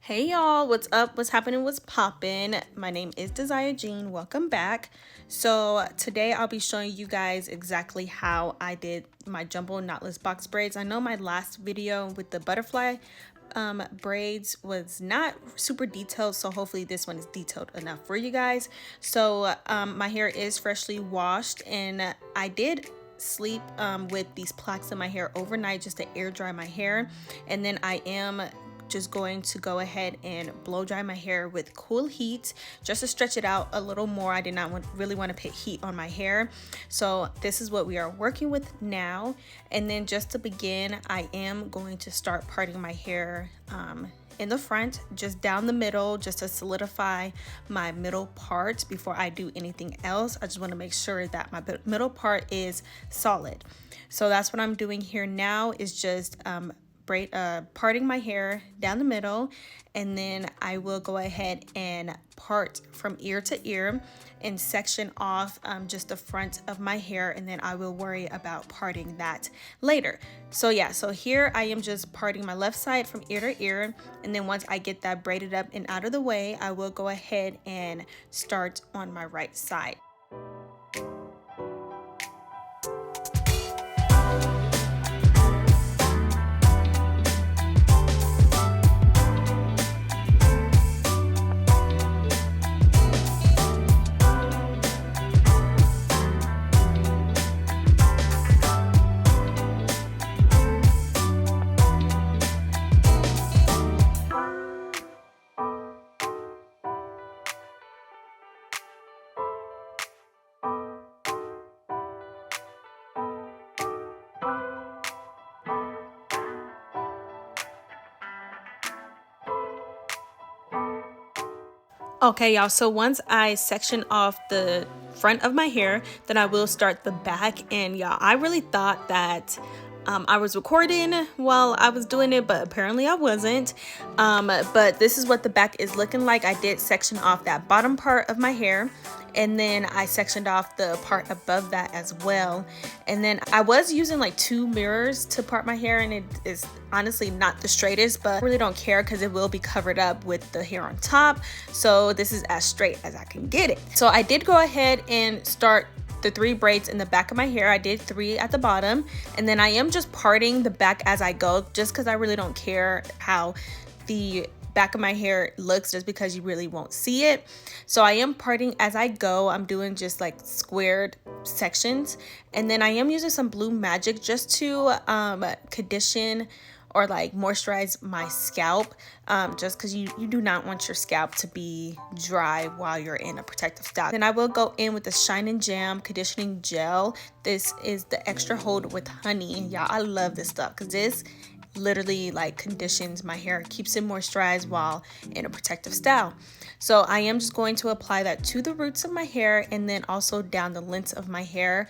Hey y'all, what's up? What's happening? What's poppin'? My name is DesiaJean. Welcome back. So today I'll be showing you guys exactly how I did my jumbo knotless box braids. I know my last video with the butterfly braids was not super detailed, so hopefully this one is detailed enough for you guys. So my hair is freshly washed, and I did sleep with these plaques in my hair overnight just to air dry my hair, and then I am just going to go ahead and blow dry my hair with cool heat just to stretch it out a little more. I did not really want to put heat on my hair, so this is what we are working with now. And then just to begin, I am going to start parting my hair in the front, just down the middle, just to solidify my middle part before I do anything else. I just want to make sure that my middle part is solid. So that's what I'm doing here now, is just parting my hair down the middle, and then I will go ahead and part from ear to ear and section off just the front of my hair, and then I will worry about parting that later. So yeah, so here I am just parting my left side from ear to ear, and then once I get that braided up and out of the way, I will go ahead and start on my right side. Okay, y'all, so once I section off the front of my hair, then I will start the back. And y'all, I really thought that I was recording while I was doing it, but apparently I wasn't. But this is what the back is looking like. I did section off that bottom part of my hair, and then I sectioned off the part above that as well. And then I was using like 2 mirrors to part my hair, and it is honestly not the straightest, but I really don't care because it will be covered up with the hair on top. So this is as straight as I can get it. So I did go ahead and start the 3 braids in the back of my hair. I did 3 at the bottom, and then I am just parting the back as I go, just because I really don't care how the back of my hair looks, just because you really won't see it. So I am parting as I go. I'm doing just like squared sections, and then I am using some Blue Magic just to condition or like moisturize my scalp, just because you do not want your scalp to be dry while you're in a protective style. Then I will go in with the Shine and Jam conditioning gel. This is the extra hold with honey. Y'all, I love this stuff because this literally like conditions my hair, keeps it moisturized while in a protective style. So I am just going to apply that to the roots of my hair, and then also down the lengths of my hair,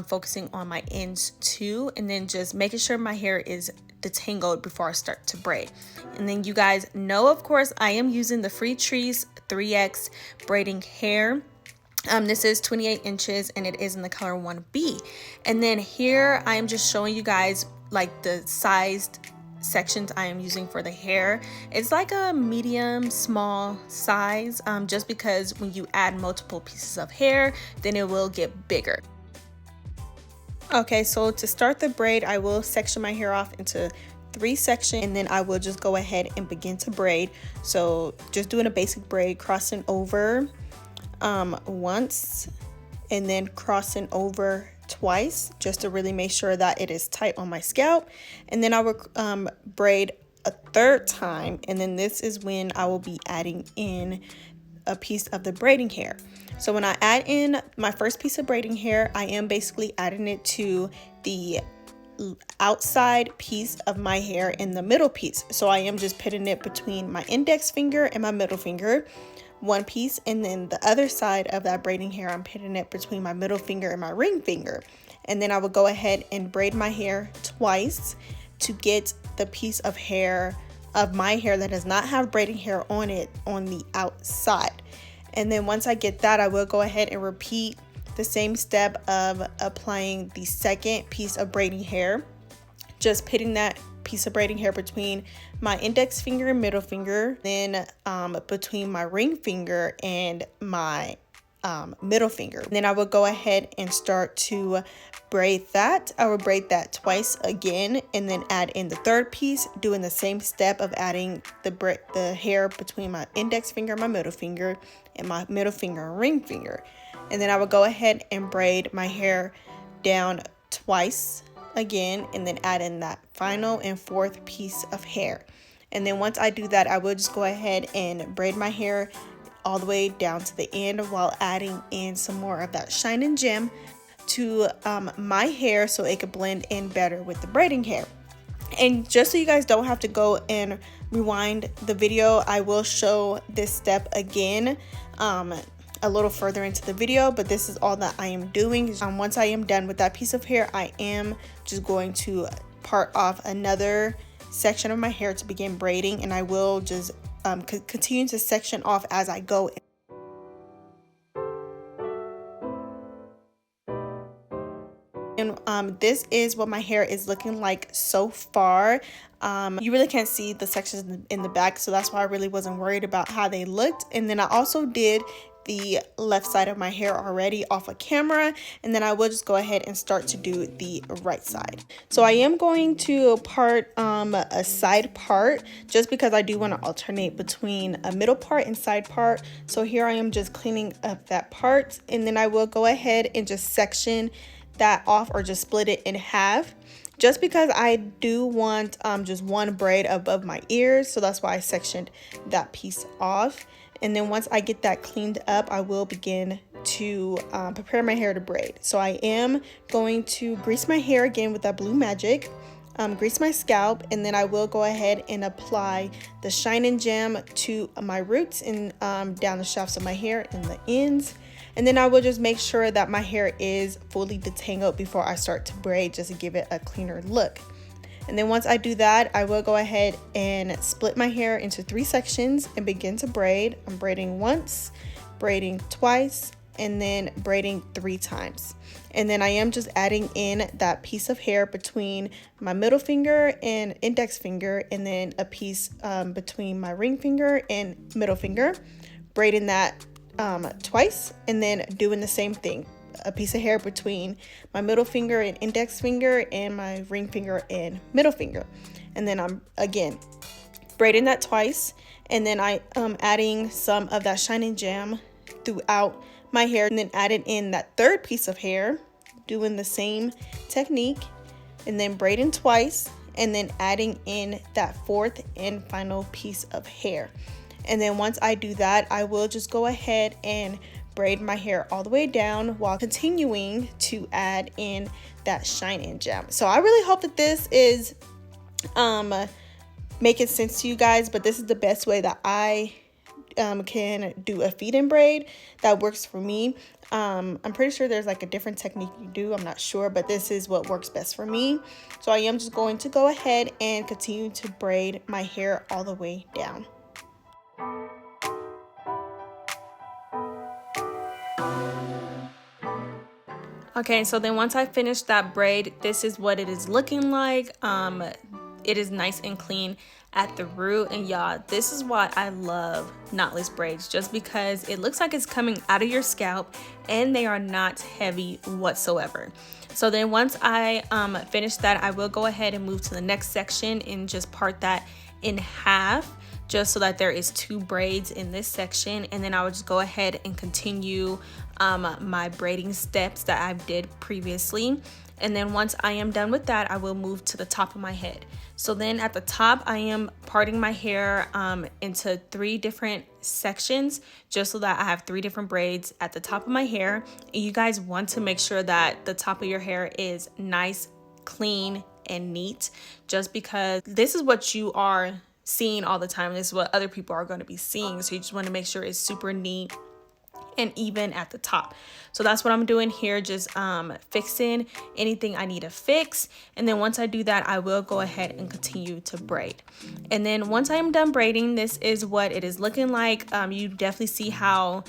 focusing on my ends too, and then just making sure my hair is detangled before I start to braid. And then you guys know, of course, I am using the Free Trees 3X braiding hair. This is 28 inches and it is in the color 1B. And then here I am just showing you guys like the sized sections I am using for the hair. It's like a medium small size, just because when you add multiple pieces of hair, then it will get bigger. Okay, so to start the braid, I will section my hair off into 3 sections, and then I will just go ahead and begin to braid. So just doing a basic braid, crossing over once, and then crossing over twice, just to really make sure that it is tight on my scalp. And then I will braid a 3rd time, and then this is when I will be adding in a piece of the braiding hair. So when I add in my first piece of braiding hair, I am basically adding it to the outside piece of my hair in the middle piece. So I am just putting it between my index finger and my middle finger, one piece, and then the other side of that braiding hair, I'm putting it between my middle finger and my ring finger. And then I will go ahead and braid my hair twice to get the piece of hair of my hair that does not have braiding hair on it on the outside. And then once I get that, I will go ahead and repeat the same step of applying the second piece of braiding hair, just putting that piece of braiding hair between my index finger and middle finger, then between my ring finger and my middle finger. And then I would go ahead and start to braid that. I would braid that twice again, and then add in the third piece, doing the same step of adding the hair between my index finger and my middle finger, and my middle finger and ring finger. And then I would go ahead and braid my hair down twice again, and then add in that final and fourth piece of hair. And then once I do that, I will just go ahead and braid my hair all the way down to the end while adding in some more of that shine and gem to my hair, so it could blend in better with the braiding hair. And just so you guys don't have to go and rewind the video, I will show this step again a little further into the video, but this is all that I am doing. Once I am done with that piece of hair, I am just going to part off another section of my hair to begin braiding, and I will just continue to section off as I go. And this is what my hair is looking like so far. You really can't see the sections in the back, so that's why I really wasn't worried about how they looked. And then I also did the left side of my hair already off of camera, and then I will just go ahead and start to do the right side. So I am going to part a side part, just because I do want to alternate between a middle part and side part. So here I am just cleaning up that part, and then I will go ahead and just section that off, or just split it in half, just because I do want just one braid above my ears, so that's why I sectioned that piece off. And then once I get that cleaned up, I will begin to prepare my hair to braid. So I am going to grease my hair again with that Blue Magic, grease my scalp, and then I will go ahead and apply the Shine and Gem to my roots and down the shafts of my hair and the ends. And then I will just make sure that my hair is fully detangled before I start to braid, just to give it a cleaner look. And then once I do that, I will go ahead and split my hair into 3 sections and begin to braid. I'm braiding once, braiding twice, and then braiding 3 times. And then I am just adding in that piece of hair between my middle finger and index finger, and then a piece between my ring finger and middle finger, braiding that twice, and then doing the same thing, a piece of hair between my middle finger and index finger and my ring finger and middle finger. And then I'm again braiding that twice, and then I adding some of that Shine and Gem throughout my hair, and then adding in that third piece of hair, doing the same technique, and then braiding twice, and then adding in that fourth and final piece of hair. And then once I do that, I will just go ahead and braid my hair all the way down while continuing to add in that Shine and Gem. So I really hope that this is making sense to you guys, but this is the best way that I can do a feed-in braid that works for me. I'm pretty sure there's like a different technique you do, I'm not sure, but this is what works best for me. So I am just going to go ahead and continue to braid my hair all the way down. Okay, so then once I finish that braid, this is what it is looking like. It is nice and clean at the root, and y'all, this is why I love knotless braids, just because it looks like it's coming out of your scalp and they are not heavy whatsoever. So then once I finish that, I will go ahead and move to the next section and just part that in half, just so that there is 2 braids in this section. And then I would just go ahead and continue my braiding steps that I did previously. And then once I am done with that, I will move to the top of my head. So then at the top, I am parting my hair into 3 different sections, just so that I have 3 different braids at the top of my hair. And you guys want to make sure that the top of your hair is nice, clean, and neat, just because this is what you are seeing all the time. This is what other people are going to be seeing. So you just want to make sure it's super neat and even at the top. So that's what I'm doing here, just fixing anything I need to fix. And then once I do that, I will go ahead and continue to braid. And then once I am done braiding, this is what it is looking like. You definitely see how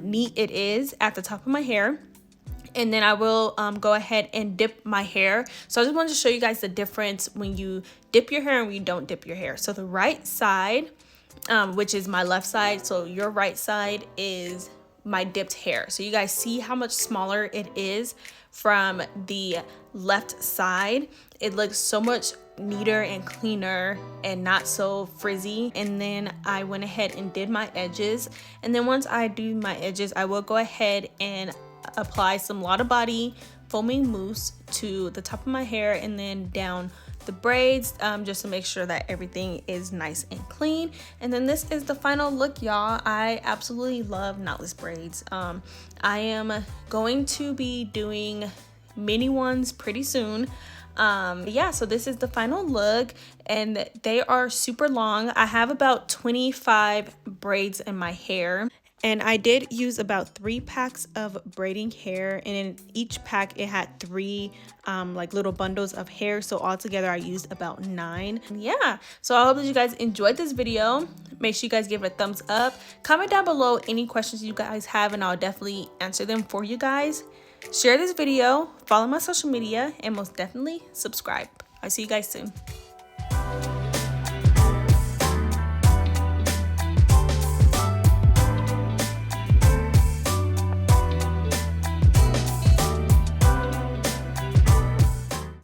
neat it is at the top of my hair. And then I will go ahead and dip my hair. So I just wanted to show you guys the difference when you dip your hair and when you don't dip your hair. So the right side, which is my left side, so your right side is my dipped hair. So you guys see how much smaller it is from the left side. It looks so much neater and cleaner and not so frizzy. And then I went ahead and did my edges. And then once I do my edges, I will go ahead and apply some Lotta Body foaming mousse to the top of my hair and then down the braids, just to make sure that everything is nice and clean. And then this is the final look, y'all. I absolutely love knotless braids. I am going to be doing mini ones pretty soon. Yeah, so this is the final look, and they are super long. I have about 25 braids in my hair. And I did use about 3 packs of braiding hair, and in each pack it had 3 like little bundles of hair. So altogether I used about 9. Yeah, so I hope that you guys enjoyed this video. Make sure you guys give it a thumbs up. Comment down below any questions you guys have, and I'll definitely answer them for you guys. Share this video, follow my social media, and most definitely subscribe. I'll see you guys soon.